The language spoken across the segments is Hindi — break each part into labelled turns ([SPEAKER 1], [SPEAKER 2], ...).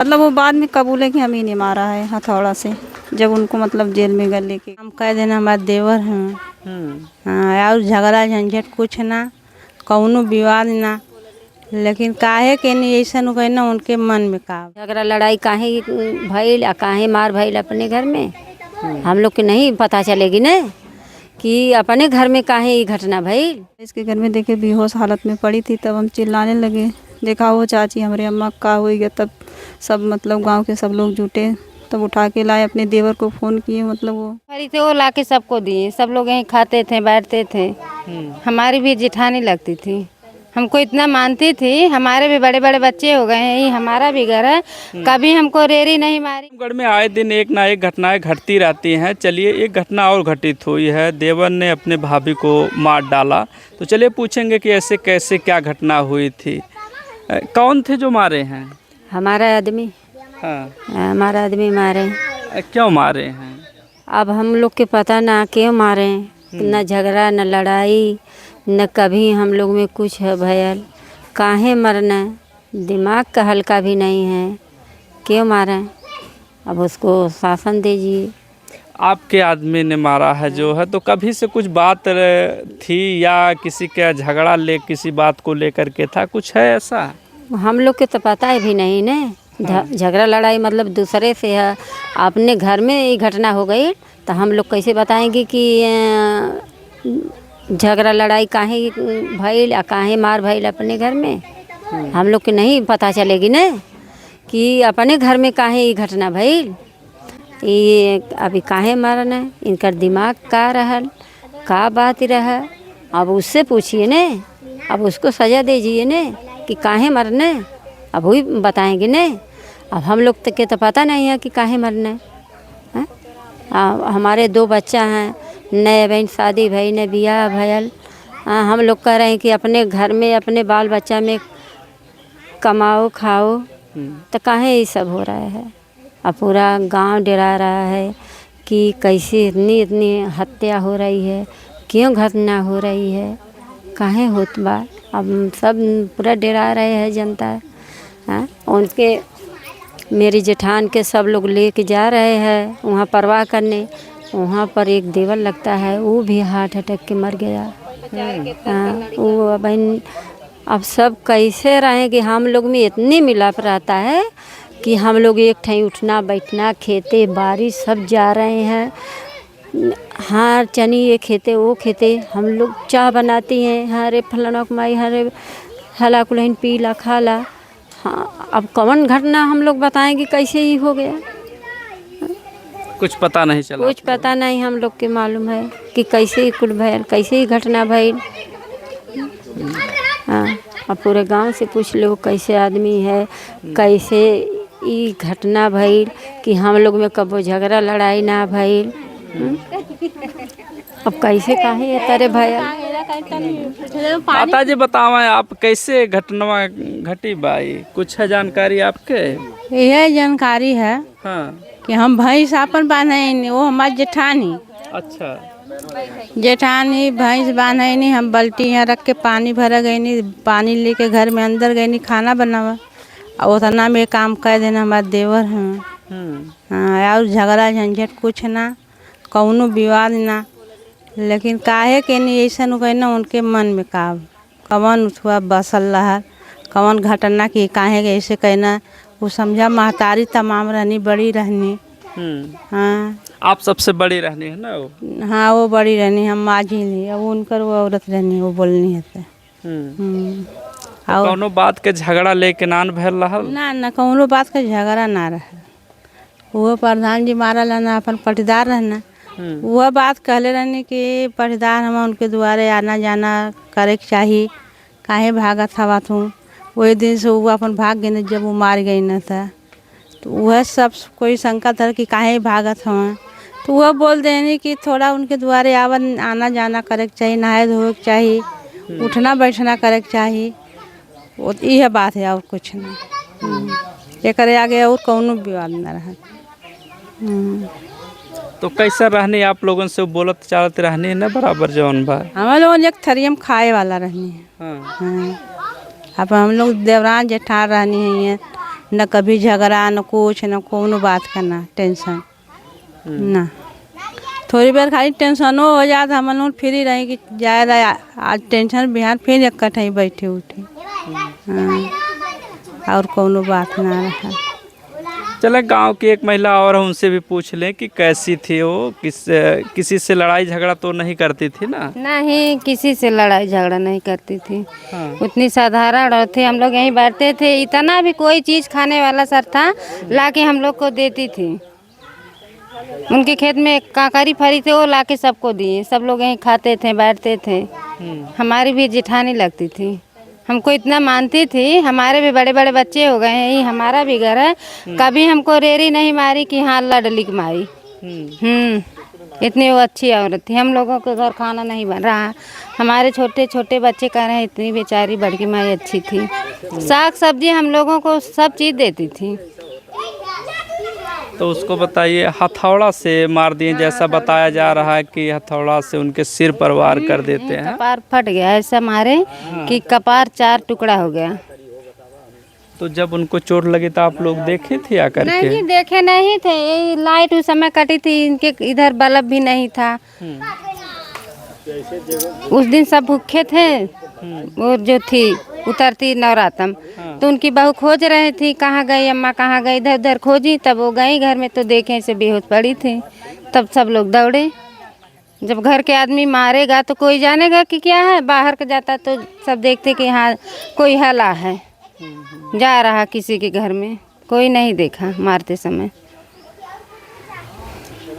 [SPEAKER 1] मतलब वो बाद में कबूल है कि हम ही ने मारा है हथौड़ा से, जब उनको मतलब जेल में गए लेके। हम कह देना हमारे देवर हैं। हाँ, और झगड़ा झंझट कुछ ना, कौनो विवाद ना, लेकिन काहे के नहीं ऐसा नु ना उनके मन में का
[SPEAKER 2] झगड़ा लड़ाई काहे भइल आ काहे मार भइल अपने घर में, हम लोग के नहीं पता चलेगी ना कि अपने घर में काहे ये घटना भइल।
[SPEAKER 1] इसके घर में देखे बेहोश हालत में पड़ी थी, तब हम चिल्लाने लगे, देखा वो चाची हमारे अम्मा का हो गया। तब सब मतलब गांव के सब लोग जुटे, तब उठा के लाए, अपने देवर को फ़ोन किए, मतलब वो
[SPEAKER 2] खरी थे वो लाके सबको दिए, सब लोग यहीं खाते थे बैठते थे। हमारी भी जेठानी लगती थी, हमको इतना मानती थी। हमारे भी बड़े बड़े बच्चे हो गए हैं, ये हमारा भी घर है, कभी हमको रेरी नहीं मारी।
[SPEAKER 3] गढ़ में आए दिन एक ना एक घटनाएं घटती रहती हैं। चलिए एक घटना और घटित हुई है, देवर ने अपने भाभी को मार डाला। तो चलिए पूछेंगे कि ऐसे कैसे क्या घटना हुई थी, कौन थे जो मारे हैं?
[SPEAKER 2] हमारा आदमी।
[SPEAKER 3] हाँ,
[SPEAKER 2] हमारा आदमी मारे।
[SPEAKER 3] क्यों मारे हैं?
[SPEAKER 2] अब हम लोग के पता ना क्यों मारे, न झगड़ा न लड़ाई, न कभी हम लोग में कुछ है भयल, काहे मरना, दिमाग का हल्का भी नहीं है, क्यों मारें। अब उसको शासन दीजिए।
[SPEAKER 3] आपके आदमी ने मारा है जो है, तो कभी से कुछ बात थी या किसी का झगड़ा ले किसी बात को लेकर के था, कुछ है ऐसा?
[SPEAKER 2] हम लोग के तो पता है भी नहीं ने। झगड़ा लड़ाई मतलब दूसरे से है, अपने घर में ये घटना हो गई तो हम लोग कैसे बताएंगे कि झगड़ा लड़ाई काहे भइल आ काहे मार भइल अपने घर में। हम लोग के नहीं पता चलेगी ना कि अपने घर में काहे ये घटना भइल, ये अभी काहे मरना, इनका दिमाग का रहल, का बात रहा। अब उससे पूछिए ने, अब उसको सज़ा दीजिए ने कि काहे मरना, अब वही बताएंगे ने। अब हम लोग के तो पता नहीं है कि काहे मरना है। हमारे 2 बच्चा हैं, नए बहन शादी भई न बियाह भयल। हम लोग कह रहे हैं कि अपने घर में अपने बाल बच्चा में कमाओ खाओ, तो काहे ये सब हो रहा है। अब पूरा गांव डरा रहा है कि कैसे इतनी इतनी हत्या हो रही है, क्यों घटना हो रही है, काहे होत बा। अब सब पूरा डरा रहे हैं जनता। हाँ, उनके मेरी जेठान के सब लोग लेके जा रहे हैं वहाँ परवाह करने। वहाँ पर एक देवर लगता है, वो भी हार्ट अटैक के मर गया। हाँ, वो बहन अब सब कैसे रहेंगे। हम लोग में इतनी मिलाप रहता है कि हम लोग एक ठहीं उठना बैठना, खेते बाड़ी सब जा रहे हैं। हाँ, चनी ये खेते वो खेते, हम लोग चाय बनाती हैं, हरे फलाना कमाई हरे हला कुलहन पीला खाला। हाँ, अब कौन घटना हम लोग बताएंगे कैसे ही हो गया,
[SPEAKER 3] कुछ पता नहीं चला?
[SPEAKER 2] कुछ पता नहीं हम लोग के मालूम है कि कैसे ही कुल भयल, कैसे ही घटना भइल। हाँ, अब पूरे गांव से पूछ लो कैसे आदमी है, कैसे ये घटना भइल कि हम लोग में कबो झगड़ा लड़ाई ना भइल। अब कैसे काहे तरह भयल।
[SPEAKER 3] माता जी बतावा, आप कैसे घटना घटी बाई, कुछ है जानकारी आपके?
[SPEAKER 1] यह जानकारी है
[SPEAKER 3] हाँ,
[SPEAKER 1] कि हम भैंस अपन बांधे, वो हमारे जेठानी।
[SPEAKER 3] अच्छा।
[SPEAKER 1] जेठानी भैंस बांधे नहीं, हम बाल्टी यहाँ रख के पानी भरा गई नहीं, पानी लेके घर में अंदर गई नहीं, खाना बनावा और उतना में काम कर देना हमारे देवर हैं। हाँ, और झगड़ा झंझट कुछ ना, कौनो विवाद ना, लेकिन काहे के नहीं ऐसा नु ना उनके मन में का कवन उठवा बसल रहा, कवन घटना की काहे के ऐसे कहना। वो समझा महतारी तमाम रहनी, बड़ी रहनी। हाँ,
[SPEAKER 3] आप सबसे बड़ी रहनी है ना वो?
[SPEAKER 1] हाँ, वो बड़ी रहनी, हम माझी नहीं, अब उनकर वो औरत रहनी, वो बोलनी है।
[SPEAKER 3] तो कौनो बात के झगड़ा लेके नान भैल रहल
[SPEAKER 1] ना, ना कौनो बात का झगड़ा ना रहा। वो प्रधान जी मारा लाना अपन पटीदार रहना, वह बात कहले रहने कि पटीदार हम उनके द्वारे आना जाना करे के चाहिए, काहे भागत हवा तू। वही दिन से वो अपन भाग गए जब वो मार गई न था, तो वह सब कोई शंका था कि काहे भागत हवा। तो वह बोल देने कि थोड़ा उनके द्वारे आना जाना करे के चाहिए, नहाए धोए के चाहिए, उठना बैठना करे के चाहिए। वो यह बात है और कुछ नहीं। एक आगे और कौनो विवाद न रहा।
[SPEAKER 3] तो कैसा रहनी आप लोगों से, बोलत चालत रहनी है ना बराबर जौन बा?
[SPEAKER 1] हम लोग एक थरियम खाए वाला रहनी है।
[SPEAKER 3] हाँ।
[SPEAKER 1] हाँ, अब हम लोग देवरान जेठान रहनी है, न कभी झगड़ा न कुछ न कोनो बात का ना टेंशन ना। थोड़ी देर खाली टेंशनो हो जाता हम लोग फ्री रहे कि ज़्यादा आज टेंशन बिहार फिर इकट्ठे ही बैठे उठे। हाँ और कोनो बात ना रहा।
[SPEAKER 3] चले गांव की एक महिला और है, उनसे भी पूछ लें कि कैसी थी वो, किसी से लड़ाई झगड़ा तो नहीं करती थी ना?
[SPEAKER 2] नहीं, किसी से लड़ाई झगड़ा नहीं करती थी।
[SPEAKER 3] हाँ।
[SPEAKER 2] उतनी साधारण थे, हम लोग यहीं बैठते थे। इतना भी कोई चीज़ खाने वाला सर था लाके हम लोग को देती थी। उनके खेत में काकरी फरी थे, वो लाके सबको दिए। सब लोग यहीं खाते थे, बैठते थे। हमारी भी जेठानी लगती थी, हमको इतना मानती थी। हमारे भी बड़े बड़े बच्चे हो गए हैं, ये हमारा भी घर है। कभी हमको रेरी नहीं मारी कि हाँ लड़ली की मारी। इतनी वो अच्छी औरत थी। हम लोगों के घर खाना नहीं बन रहा, हमारे छोटे छोटे बच्चे कह रहे हैं इतनी बेचारी बड़की माई अच्छी थी। साग सब्जी हम लोगों को सब चीज़ देती थी।
[SPEAKER 3] तो उसको बताइए, हथौड़ा से मार दिए जैसा बताया जा रहा है कि हथौड़ा से उनके सिर पर वार कर देते हैं।
[SPEAKER 2] कपार फट गया, ऐसा मारे कि कपार 4 टुकड़ा हो गया।
[SPEAKER 3] तो जब उनको चोट लगी तो आप लोग देखे थे आकर के?
[SPEAKER 2] नहीं देखे नहीं थे, ये लाइट उस समय कटी थी, इनके इधर बल्ब भी नहीं था। उस दिन सब भूखे थे। वो जो थी उतरती नवरातम, तो उनकी बहू खोज रही थी कहाँ गई अम्मा कहाँ गई। इधर उधर खोजी, तब वो गई घर में तो देखे ऐसे बेहोश पड़ी थी। तब सब लोग दौड़े। जब घर के आदमी मारेगा तो कोई जानेगा कि क्या है। बाहर का जाता तो सब देखते कि हाँ कोई हला है, जा रहा किसी के घर में। कोई नहीं देखा मारते समय।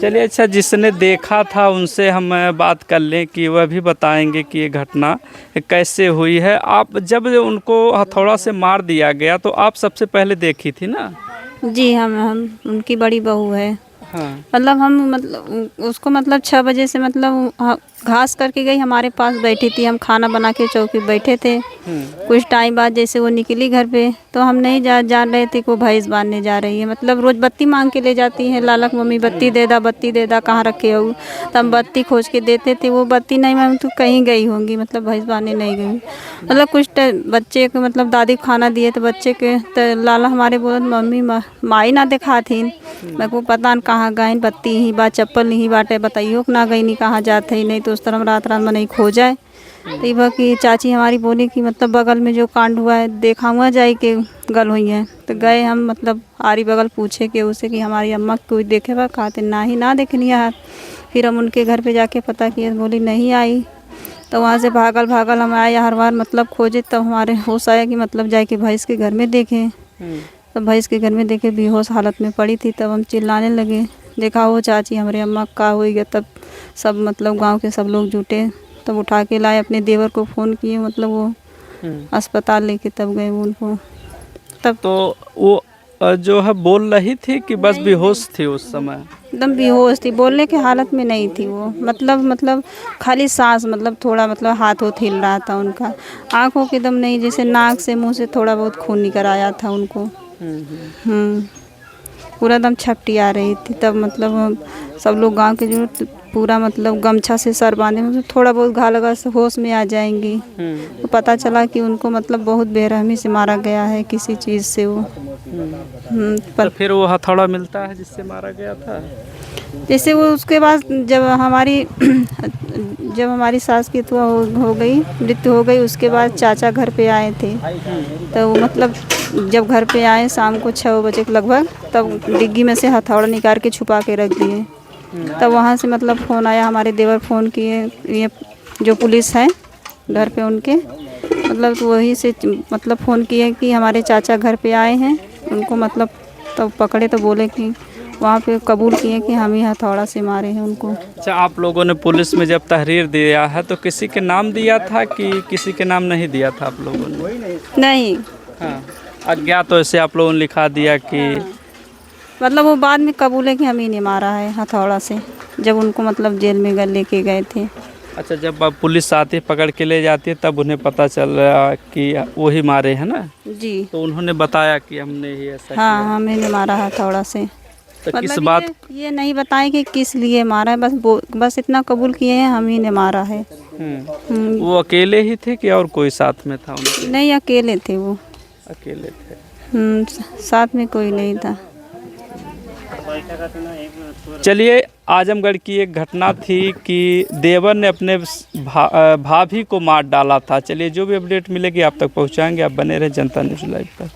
[SPEAKER 3] चलिए, अच्छा, जिसने देखा था उनसे हम बात कर लें कि वह भी बताएंगे कि ये घटना कैसे हुई है। आप जब उनको हथौड़ा से मार दिया गया तो आप सबसे पहले देखी थी ना?
[SPEAKER 4] जी हम उनकी बड़ी बहू है।
[SPEAKER 3] हाँ।
[SPEAKER 4] मतलब हम मतलब उसको मतलब 6 बजे से मतलब घास करके गई, हमारे पास बैठी थी। हम खाना बना के चौकी बैठे थे। कुछ टाइम बाद जैसे वो निकली घर पे, तो हम नहीं जान रहे थे कि वो भैंस बांधने जा रही है। मतलब रोज़ बत्ती मांग के ले जाती है, लालक मम्मी बत्ती दे दा कहाँ रखे हो। तो हम बत्ती खोज के देते थे, वो बत्ती नहीं, मैम तो कहीं गई होंगी, मतलब भैंस बांधने नहीं गई। मतलब कुछ बच्चे को मतलब दादी खाना दिए तो बच्चे के तो लाला हमारे बोलत मम्मी माई ना दिखा थी। मैं को पता न कहाँ गए, बत्ती ही बा चप्पल नहीं बाटे, बताइयो कि ना गई नहीं कहाँ जाते ही नहीं, तो उस तरह रात में नहीं खो जाए। तो ये कि चाची हमारी बोली कि मतलब बगल में जो कांड हुआ है देखा हुआ जाए कि गल हुई है। तो गए हम मतलब आरी बगल पूछे कि उसे कि हमारी अम्मा कोई देखे बा, खाते ना देखनी है। फिर हम उनके घर पे जाके पता किया, बोली नहीं आई। तो वहाँ से भागल हम आए हर बार मतलब खोजे, तब हमारे होश आया कि मतलब जाए कि भैंस के घर में देखें। तब भैंस के घर में देखे बेहोश हालत में पड़ी थी। तब हम चिल्लाने लगे, देखा वो चाची हमारे अम्मा का हो गया। तब सब मतलब गांव के सब लोग जुटे, तब उठा के लाए, अपने देवर को फ़ोन किए, मतलब वो अस्पताल लेके तब गए वो उनको। तब
[SPEAKER 3] तो वो जो है बोल रही थी कि बस बेहोश थी उस समय?
[SPEAKER 4] एकदम बेहोश थी, बोलने की हालत में नहीं थी वो। मतलब खाली सांस, मतलब थोड़ा मतलब हाथों हिल रहा था उनका। आँखों के दम नहीं, जैसे नाक से मुंह से थोड़ा बहुत खून निकल आया था उनको। पूरा दम छपटी आ रही थी। तब मतलब हम सब लोग गांव के जो पूरा मतलब गमछा से सर बांधे, मतलब थोड़ा बहुत घा लगा से होश में आ जाएंगी। तो पता चला कि उनको मतलब बहुत बेरहमी से मारा गया है किसी चीज़ से वो।
[SPEAKER 3] तो फिर वो हथौड़ा मिलता है जिससे मारा गया था?
[SPEAKER 4] जैसे वो उसके बाद जब हमारी सास की तो हो गई, मृत्यु हो गई, उसके बाद चाचा घर पे आए थे। तो मतलब जब घर पे आए शाम को 6 बजे के लगभग, तब डिग्गी में से हथौड़ा निकाल के छुपा के रख दिए। तब वहाँ से मतलब फ़ोन आया, हमारे देवर फ़ोन किए, ये जो पुलिस है घर पे उनके, मतलब तो वही से मतलब फ़ोन किए कि हमारे चाचा घर पे आए हैं। उनको मतलब तब पकड़े तो बोले कि वहाँ पे कबूल किए कि हम ही हथौड़ा से मारे हैं उनको।
[SPEAKER 3] अच्छा, आप लोगों ने पुलिस में जब तहरीर दिया है तो किसी के नाम दिया था कि किसी के नाम नहीं दिया था आप लोगों ने?
[SPEAKER 4] नहीं।
[SPEAKER 3] हाँ, अज्ञात तो ऐसे आप लोगों ने लिखा दिया कि
[SPEAKER 4] मतलब वो बाद में कबूले कि हम ही ने मारा है हथौड़ा से, जब उनको मतलब जेल में लेके गए थे।
[SPEAKER 3] अच्छा, जब पुलिस आती पकड़ के ले जाती है तब उन्हें पता चल रहा कि वही मारे हैं ना?
[SPEAKER 4] जी।
[SPEAKER 3] तो उन्होंने बताया कि हमने ही ऐसा किया।
[SPEAKER 4] हाँ, हमें ने मारा हथौड़ा से।
[SPEAKER 3] तो
[SPEAKER 4] मतलब
[SPEAKER 3] किस बात?
[SPEAKER 4] ये नहीं बताएं कि किस लिए मारा है, बस इतना कबूल किए हैं हम ही ने मारा है।
[SPEAKER 3] वो अकेले ही थे कि और कोई साथ में था उनके?
[SPEAKER 4] नहीं, अकेले थे वो।
[SPEAKER 3] अकेले थे।
[SPEAKER 4] साथ में कोई नहीं था।
[SPEAKER 3] चलिए, आजमगढ़ की एक घटना थी कि देवर ने अपने भाभी को मार डाला था। चलिए, जो भी अपडेट मिलेगी आप तक पहुंचाएंगे। आप बने रहे जनता न्यूज़ लाइव पर।